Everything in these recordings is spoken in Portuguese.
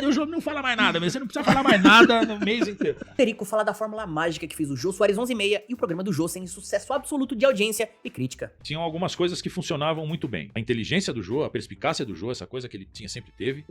verdade, o Jô não fala mais nada, mas você não precisa falar mais nada no mês inteiro. Perico fala da fórmula mágica que fez o Jô Soares 11:30 e o programa do Jô sem sucesso absoluto de audiência e crítica. Tinham algumas coisas que funcionavam muito bem. A inteligência do Jô, a perspicácia do Jô, essa coisa que ele sempre teve.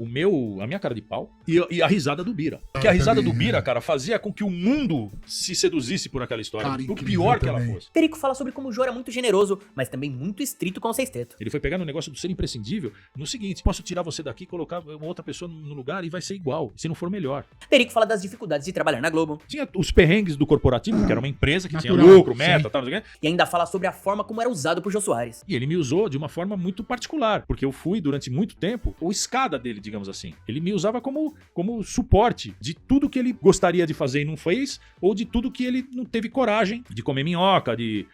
A minha cara de pau e a risada do Bira. Que a risada do Bira, cara, fazia com que o mundo se seduzisse por aquela história. Cara, por incrível pior que também. ela fosse. Perico fala sobre como o Jô era muito generoso, mas também muito estrito com o sexteto. Ele foi pegar no negócio do ser imprescindível no seguinte: posso tirar você daqui, colocar uma outra pessoa no lugar e vai ser igual, se não for melhor. Perico fala das dificuldades de trabalhar na Globo. Tinha os perrengues do corporativo, que era uma empresa que Natural, tinha lucro, sim. meta, tal, não sei o quê. E ainda fala sobre a forma como era usado por Jô Soares. E ele me usou de uma forma muito particular, porque eu fui durante muito tempo o escada dele, digamos assim. Ele me usava como suporte de tudo que ele gostaria de fazer e não fez, ou de tudo que ele não teve coragem de comer minhoca, de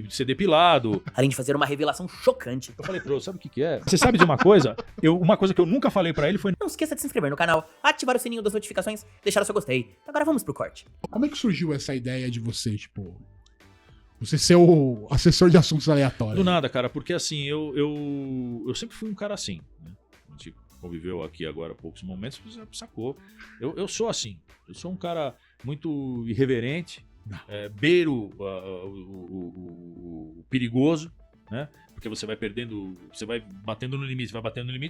ser depilado. Além de fazer uma revelação chocante. Eu falei, pro, sabe o que é? Você sabe de uma coisa? Uma coisa que eu nunca falei pra ele foi: Não esqueça de se inscrever no canal, ativar o sininho das notificações, deixar o seu gostei. Agora vamos pro corte. Como é que surgiu essa ideia de você, tipo, você ser o assessor de assuntos aleatórios? do nada, cara, porque assim, eu sempre fui um cara assim, né? A gente conviveu aqui agora há poucos momentos, você sacou. Eu sou assim, eu sou um cara muito irreverente, beiro o perigoso, né? Porque você vai perdendo, você vai batendo no limite,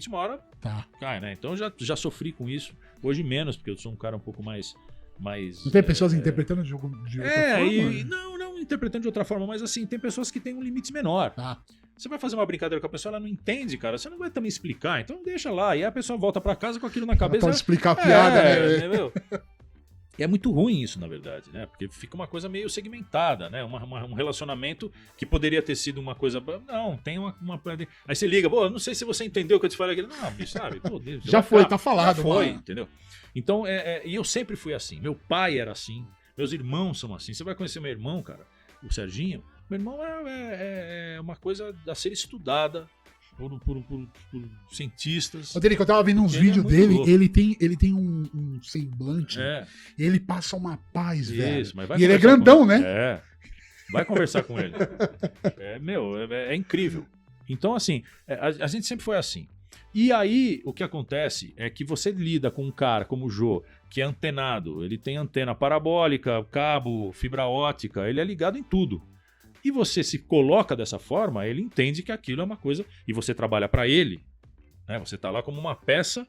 uma hora Tá. cai, né? Então eu já sofri com isso, hoje menos, porque eu sou um cara um pouco mais Não tem pessoas interpretando de outra forma? Não interpretando de outra forma, mas assim, tem pessoas que têm um limite menor. Tá. Você vai fazer uma brincadeira com a pessoa, ela não entende, cara. Você não vai também explicar, então deixa lá. E aí a pessoa volta pra casa com aquilo na cabeça. Pode explicar a piada, né? Meu? E é muito ruim isso, na verdade, né? Porque fica uma coisa meio segmentada, né? Um relacionamento que poderia ter sido uma coisa... Não, tem uma... Aí você liga, pô, não sei se você entendeu o que eu te falei aqui. Não, bicho, sabe? Pô, Deus, Já foi, tá falado. já foi, mano. entendeu? Então, e eu sempre fui assim. Meu pai era assim. Meus irmãos são assim. Você vai conhecer meu irmão, cara, o Serginho. Meu irmão é uma coisa a ser estudada por cientistas. Rodrigo, eu tava vendo uns Ele é vídeos muito dele, louco. ele tem um semblante, É, ele passa uma paz, velho. isso, mas vai E ele é conversar grandão, com né? ele. Vai conversar com ele. É incrível. Então, assim, a gente sempre foi assim. E aí, o que acontece é que você lida com um cara como o Jô, que é antenado, ele tem antena parabólica, cabo, fibra ótica, ele é ligado em tudo. E você se coloca dessa forma, ele entende que aquilo é uma coisa, e você trabalha para ele, né? Você tá lá como uma peça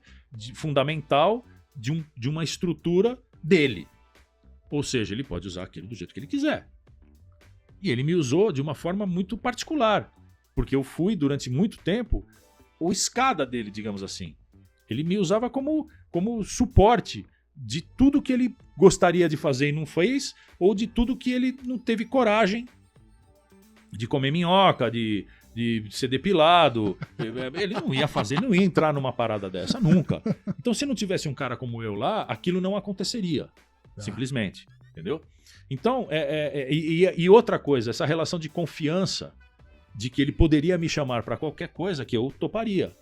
fundamental de uma estrutura dele. Ou seja, ele pode usar aquilo do jeito que ele quiser. E ele me usou de uma forma muito particular, porque eu fui durante muito tempo o escada dele, digamos assim. Ele me usava como suporte de tudo que ele gostaria de fazer e não fez, ou de tudo que ele não teve coragem de comer minhoca, de ser depilado. Ele não ia fazer, não ia entrar numa parada dessa, nunca. Então, se não tivesse um cara como eu lá, aquilo não aconteceria. Simplesmente. Entendeu? Então, e outra coisa, essa relação de confiança de que ele poderia me chamar para qualquer coisa que eu toparia.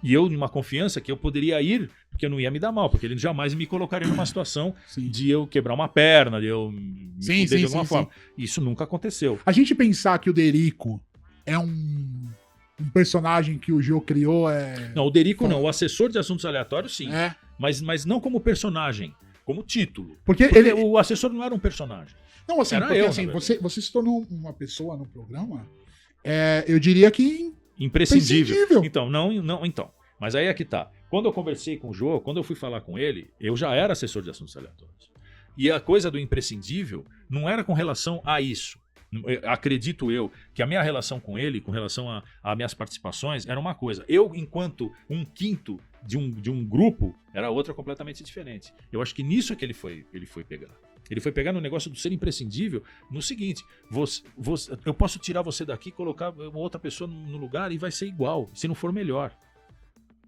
E eu, numa confiança que eu poderia ir, porque eu não ia me dar mal, porque ele jamais me colocaria numa situação Sim. de eu quebrar uma perna, de eu me fuder de alguma forma. Isso nunca aconteceu. A gente pensar que o Derico é um personagem que o Jô criou Não, o Derico não, o assessor de assuntos aleatórios sim, É. mas não como personagem, como título. Porque Porque ele. o assessor não era um personagem. Não, assim, Era porque eu, assim, na você se tornou uma pessoa no programa, eu diria que Imprescindível. Imprescindível. Então, não. Mas aí é que tá. Quando eu conversei com o Jô, quando eu fui falar com ele, eu já era assessor de assuntos aleatórios. E a coisa do imprescindível não era com relação a isso. Acredito eu que a minha relação com ele, com relação a minhas participações, era uma coisa. Eu, enquanto um quinto de um grupo, era outra completamente diferente. Eu acho que nisso é que ele foi pegar. Ele foi pegar no negócio do ser imprescindível no seguinte: eu posso tirar você daqui, colocar uma outra pessoa no lugar e vai ser igual, se não for melhor.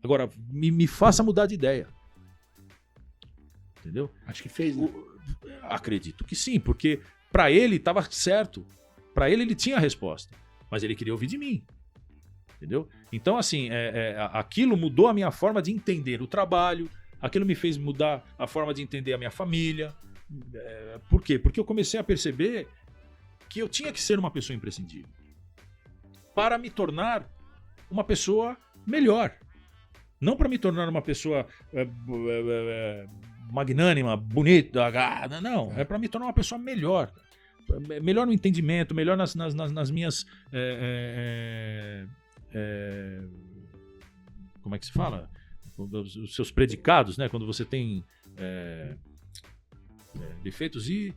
Agora, me faça mudar de ideia. Entendeu? acho que fez. Né? Acredito que sim, porque pra ele estava certo. Pra ele tinha a resposta. Mas ele queria ouvir de mim. Entendeu? Então, assim, aquilo mudou a minha forma de entender o trabalho. Aquilo me fez mudar a forma de entender a minha família. Por quê? Porque eu comecei a perceber que eu tinha que ser uma pessoa imprescindível para me tornar uma pessoa melhor. Não para me tornar uma pessoa magnânima, bonita, não. É para me tornar uma pessoa melhor. Melhor no entendimento, melhor nas minhas... como é que se fala? Os seus predicados, né? Quando você tem defeitos e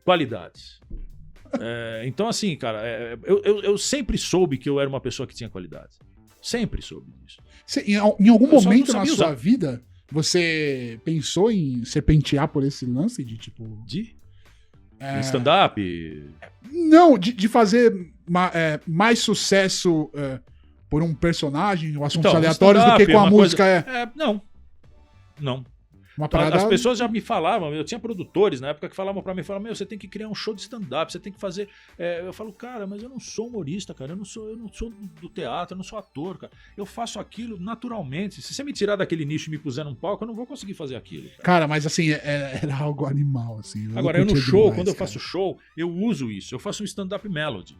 qualidades. Então, assim, cara, eu sempre soube que eu era uma pessoa que tinha qualidades. Sempre soube disso. Em algum Eu só momento não na sabia sua usar. vida, você pensou em serpentear por esse lance de tipo. De stand-up. Não, de fazer mais sucesso por um personagem ou assuntos Então, aleatórios do que stand-up com a uma música. coisa- Não. Uma parada. As pessoas já me falavam, eu tinha produtores na época que falavam pra mim, meu, você tem que criar um show de stand-up, você tem que fazer... eu falo, cara, mas eu não sou humorista, cara, eu não sou do teatro, eu não sou ator, cara. Eu faço aquilo naturalmente. Se você me tirar daquele nicho e me puser num palco, eu não vou conseguir fazer aquilo. Cara, mas assim, era algo animal, assim. Agora, eu no curtia show, demais, quando eu cara. faço show, eu uso isso. Eu faço um stand-up melody.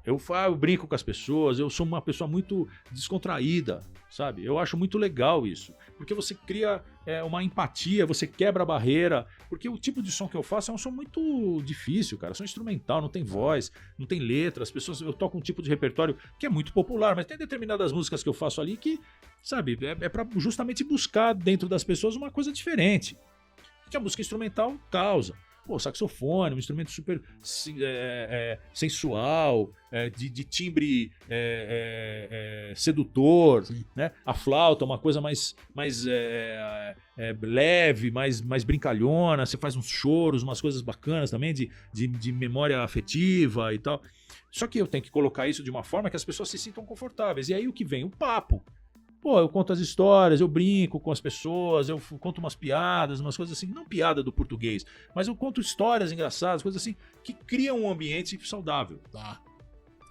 Eu brinco com as pessoas, eu sou uma pessoa muito descontraída, sabe? Eu acho muito legal isso. Porque você cria uma empatia, você quebra a barreira. Porque o tipo de som que eu faço é um som muito difícil, cara. Som instrumental, não tem voz, não tem letra. As pessoas, eu toco um tipo de repertório que é muito popular, mas tem determinadas músicas que eu faço ali que, sabe, é pra justamente buscar dentro das pessoas uma coisa diferente. Que a música instrumental causa. Pô, saxofone, um instrumento super sensual, de timbre sedutor, né? A flauta é uma coisa mais leve, mais brincalhona. Você faz uns choros, umas coisas bacanas também de memória afetiva e tal. Só que eu tenho que colocar isso de uma forma que as pessoas se sintam confortáveis. E aí o que vem? O papo. Pô, eu conto as histórias, eu brinco com as pessoas, eu conto umas piadas, umas coisas assim, não piada do português, mas eu conto histórias engraçadas, coisas assim, que criam um ambiente saudável. Tá.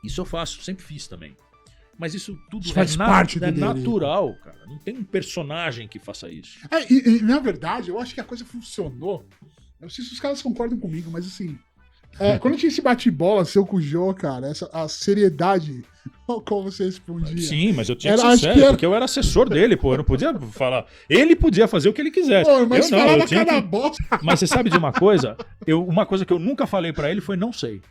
Isso eu faço, sempre fiz também. Mas isso tudo Isso faz parte dele. natural, cara. Não tem um personagem que faça isso. E, na verdade, eu acho que a coisa funcionou. Eu não sei se os caras concordam comigo, mas assim. Quando tinha esse bate-bola seu com o Jô, cara, a seriedade como você respondia. Sim, mas eu tinha Era, que ser acho sério, que era- porque eu era assessor dele, pô. Eu não podia falar. Ele podia fazer o que ele quisesse. Pô, mas eu não, falava eu tinha cada que... bosta. Mas você sabe de uma coisa? Uma coisa que eu nunca falei pra ele foi não sei.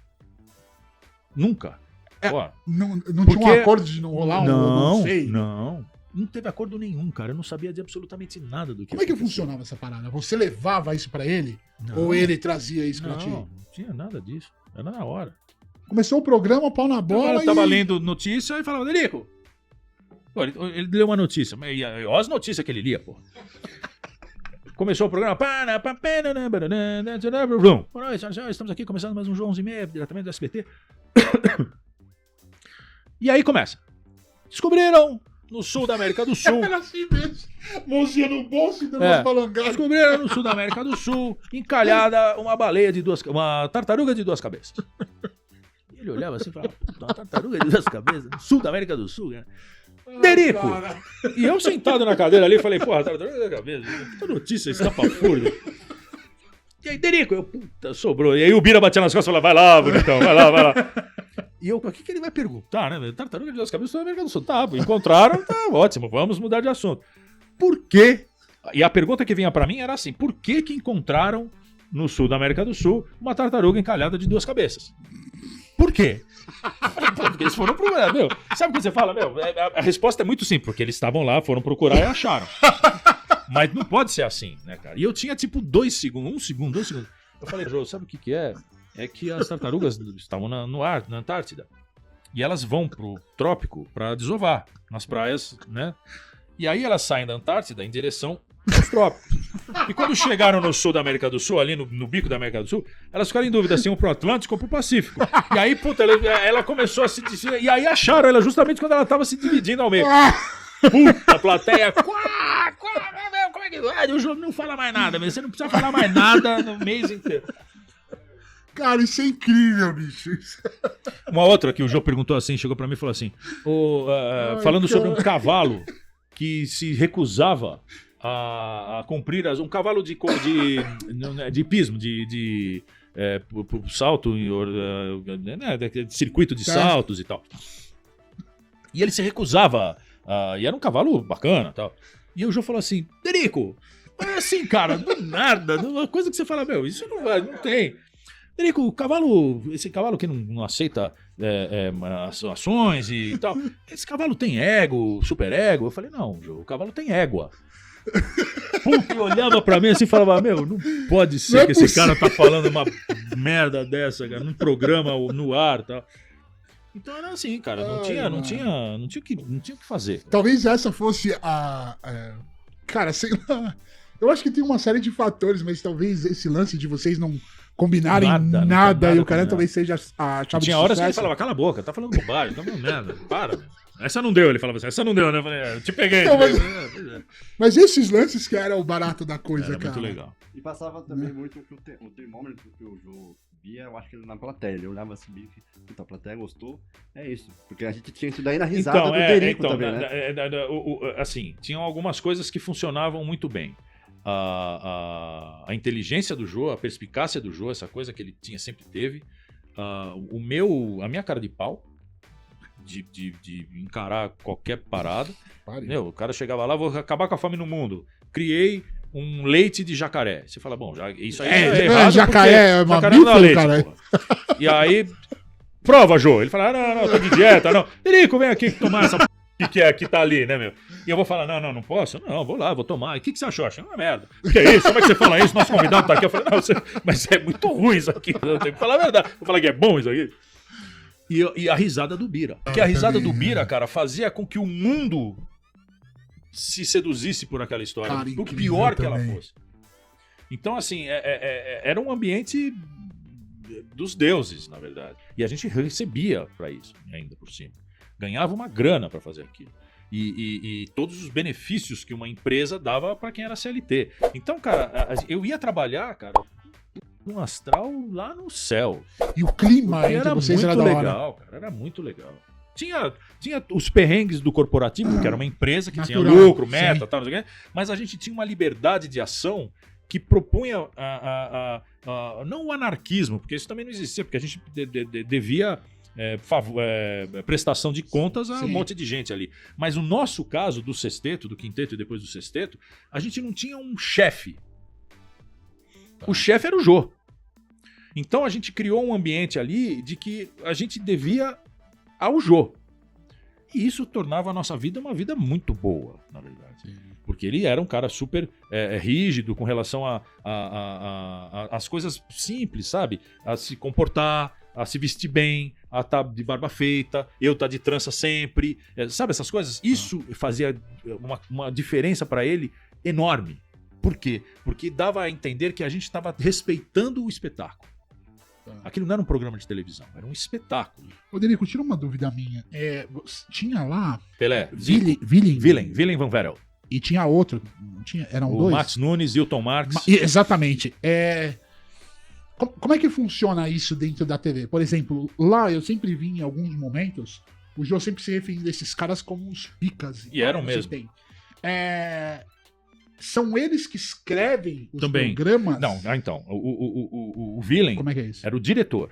Nunca. Pô, Não tinha Porque- um acordo de não rolar um não sei. Não teve acordo nenhum, cara. Eu não sabia de absolutamente nada do que Como é que acontecia. funcionava essa parada? Você levava isso pra ele? Não. Ou ele trazia isso pra Não, ti? não tinha nada disso. Era na hora. Começou o programa, pau na bola Eu tava e... lendo notícia e falava, Delico. Pô, ele leu uma notícia. Mas olha as notícias que ele lia, pô. Começou o programa. Boa noite, senhoras e senhores, estamos aqui começando mais um João 11h30, diretamente do SBT. E aí começa. Descobriram no sul da América do Sul. Era assim mesmo. Mãozinha no bolso e dando É. umas balangadas. Descobriram no sul da América do Sul, encalhada, uma tartaruga de duas cabeças. E ele olhava assim e falava, uma tartaruga de duas cabeças? No sul da América do Sul, né? Derico! Cara. E eu sentado na cadeira ali, falei, porra, tartaruga de duas cabeças? Puta notícia, escapafúrdia. E aí, Derico, puta, sobrou. E aí o Bira batia nas costas e falava, vai lá, bonitão, vai lá, vai lá. E eu, o que ele vai perguntar, né? Tartaruga de duas cabeças da América do Sul. Tá, encontraram, tá ótimo, vamos mudar de assunto. Por quê? E a pergunta que vinha pra mim era assim, por que encontraram no sul da América do Sul uma tartaruga encalhada de duas cabeças? Por quê? Porque eles foram procurar, meu. Sabe quando você fala, meu? A resposta é muito simples, porque eles estavam lá, foram procurar e acharam. Mas não pode ser assim, né, cara? E eu tinha tipo 2 segundos, 1 segundo, 2 segundos. Eu falei, Jô, sabe o que é? É que as tartarugas estavam no ar, na Antártida. E elas vão pro trópico pra desovar, nas praias, né? E aí elas saem da Antártida em direção aos trópicos. E quando chegaram no sul da América do Sul, ali no bico da América do Sul, elas ficaram em dúvida se iam pro Atlântico ou pro Pacífico. E aí, puta, ela começou a se dividir. E aí acharam ela justamente quando ela tava se dividindo ao meio. Puta, a plateia. Como é que vai? O João não fala mais nada, você não precisa falar mais nada no mês inteiro. Cara, isso é incrível, bicho. Uma outra que o João perguntou assim, chegou pra mim e falou assim: falando sobre um cavalo que se recusava a cumprir um cavalo de hipismo, de salto, de circuito de saltos e tal. E ele se recusava E era um cavalo bacana e tal. E o Jô falou assim, Derico, é assim, cara, do nada, uma coisa que você fala, meu, isso não vai, não tem. Derico, esse cavalo que não aceita ações e tal, esse cavalo tem ego, super ego? Eu falei, não, Jô, o cavalo tem égua. Puta, olhava pra mim assim e falava, meu, não pode ser Não é que esse cara tá falando uma merda dessa, cara, num programa no ar e tal. Então era assim, cara, não tinha o que fazer. Talvez essa fosse cara, sei lá. Eu acho que tem uma série de fatores, mas talvez esse lance de vocês não combinarem nada e o cara combinado. Talvez seja a chave de Tinha horas que ele sucesso. falava, cala a boca, tá falando bobagem, tá falando merda, para, meu. Essa não deu, ele falava assim, essa não deu, né? Eu falei, eu te peguei. Não, mas- Pois é. Mas esses lances que era o barato da coisa, Era cara. muito legal. E passava também muito que o termômetro que o Jô via, eu acho que ele na plateia. Ele olhava assim, bem que, puta, a plateia gostou, é isso. Porque a gente tinha isso daí na risada do Derico também, né? Assim, tinham algumas coisas que funcionavam muito bem. A inteligência do Jô, a perspicácia do Jô, essa coisa que ele sempre teve. A minha cara de pau, de encarar qualquer parada. Pare. Meu, o cara chegava lá, vou acabar com a fome no mundo. Criei um leite de jacaré. Você fala, bom, isso aí é errado. jacaré porque é jacaré não dá mamífero, leite, cara. porra. E aí, prova, Jô. Ele fala, não, tô de dieta, não. Derico, vem aqui tomar essa que tá ali, né, meu? E eu vou falar, não posso? Não, vou lá, vou tomar. E o que você achou? Achei uma merda. O que é isso? Como é que você fala isso? Nosso convidado tá aqui. Eu falei, mas é muito ruim isso aqui. Eu tenho que falar a verdade. Vou falar que é bom isso aqui. E a risada do Bira. Porque a risada do Bira, cara, fazia com que o mundo se seduzisse por aquela história. Cara, Por incrível pior que ela também. fosse. Então, assim, era um ambiente dos deuses, na verdade. E a gente recebia pra isso, ainda por cima. Ganhava uma grana pra fazer aquilo. E todos os benefícios que uma empresa dava pra quem era CLT. Então, cara, eu ia trabalhar, cara, um astral lá no céu. E o clima Porque entre era vocês muito era da hora. legal, cara. Era muito legal. Tinha os perrengues do corporativo, que era uma empresa que Natural, tinha lucro, meta, sim. tal, não sei o quê, mas a gente tinha uma liberdade de ação que propunha não o anarquismo, porque isso também não existia, porque a gente devia prestação de contas a um Sim. monte de gente ali. Mas o nosso caso, do sexteto, do quinteto e depois do sexteto, a gente não tinha um chefe. O chefe era o Jô. Então a gente criou um ambiente ali de que a gente devia ao Jô. E isso tornava a nossa vida uma vida muito boa, na verdade. Porque ele era um cara super rígido com relação às coisas simples, sabe? A se comportar, a se vestir bem, a estar de barba feita, eu estar de trança sempre. Sabe essas coisas? Isso fazia uma diferença para ele enorme. Por quê? Porque dava a entender que a gente estava respeitando o espetáculo. Aquilo não era um programa de televisão, era um espetáculo. Ô, Derico, tira uma dúvida minha. Tinha lá Pelé, Willem Van Verel, e tinha outro. Não tinha, eram o dois? Max Nunes, Hilton Marx. Exatamente. Como é que funciona isso dentro da TV? Por exemplo, lá eu sempre vi em alguns momentos o Jô sempre se referindo a esses caras como os picas. E eram você mesmo. tem. São eles que escrevem os Também. programas? Não, então, o Willem Como é que é isso? era o diretor.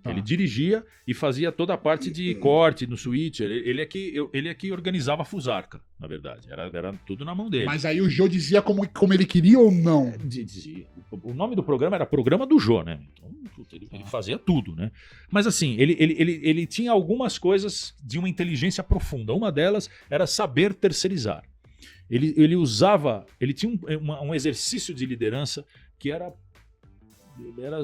Tá. Ele dirigia e fazia toda a parte de corte no switch. Ele é que organizava a Fusarca, na verdade. Era tudo na mão dele. Mas aí o Jô dizia como ele queria ou não? Dizia. O nome do programa era Programa do Jô, né? Então, ele fazia tudo, né? Mas assim, ele tinha algumas coisas de uma inteligência profunda. Uma delas era saber terceirizar. Ele tinha um exercício de liderança que era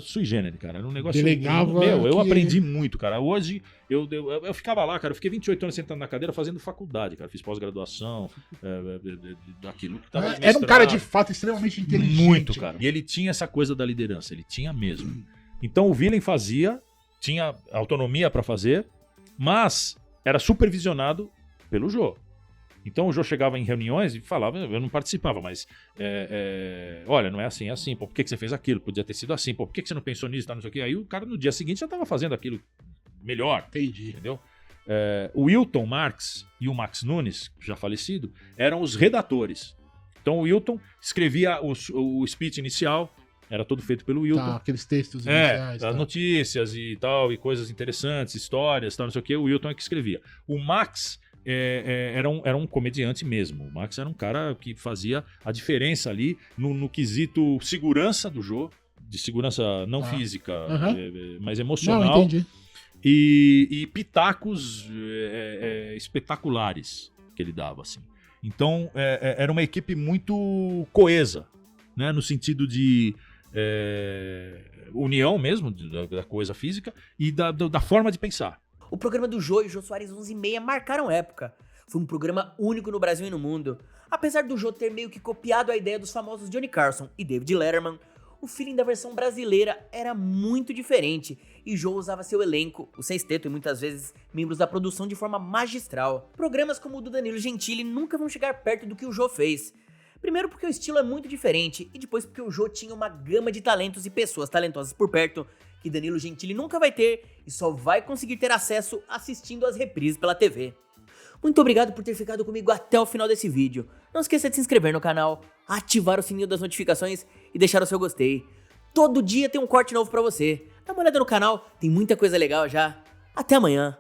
sui generis, cara. Era um negócio. Delegava Eu que- aprendi muito, cara. Hoje eu ficava lá, cara. Eu fiquei 28 anos sentado na cadeira fazendo faculdade, cara. Fiz pós-graduação, daquilo que tava Era um cara de administrado. fato extremamente inteligente. Muito, cara. E ele tinha essa coisa da liderança, ele tinha mesmo. Então o Willem tinha autonomia pra fazer, mas era supervisionado pelo Jô. Então o Jô chegava em reuniões e falava, eu não participava, mas olha, não é assim, é assim. Pô, por que você fez aquilo? Podia ter sido assim. Pô, por que você não pensou nisso? Tá, não sei o quê. Aí o cara no dia seguinte já estava fazendo aquilo melhor. Entendi. Entendeu? O Hilton Marx e o Max Nunes, já falecido, eram os redatores. Então o Hilton escrevia o speech inicial, era todo feito pelo Hilton. Tá, aqueles textos iniciais. As tá. notícias e tal, e coisas interessantes, histórias, tal, não sei o que, o Hilton é que escrevia. O Max era um comediante mesmo. O Max era um cara que fazia a diferença ali no quesito segurança do Jô, de segurança não física, mas emocional. Não, entendi. E pitacos espetaculares que ele dava, assim. Então, era uma equipe muito coesa, né? No sentido de união mesmo, da coisa física e da forma de pensar. O programa do Jô e o Jô Soares 11h30 marcaram época. Foi um programa único no Brasil e no mundo. Apesar do Jô ter meio que copiado a ideia dos famosos Johnny Carson e David Letterman, o feeling da versão brasileira era muito diferente e Jô usava seu elenco, o sexteto e muitas vezes membros da produção de forma magistral. Programas como o do Danilo Gentili nunca vão chegar perto do que o Jô fez. Primeiro porque o estilo é muito diferente e depois porque o Jô tinha uma gama de talentos e pessoas talentosas por perto que Danilo Gentili nunca vai ter e só vai conseguir ter acesso assistindo às reprises pela TV. Muito obrigado por ter ficado comigo até o final desse vídeo. Não esqueça de se inscrever no canal, ativar o sininho das notificações e deixar o seu gostei. Todo dia tem um corte novo pra você. Dá uma olhada no canal, tem muita coisa legal já. Até amanhã.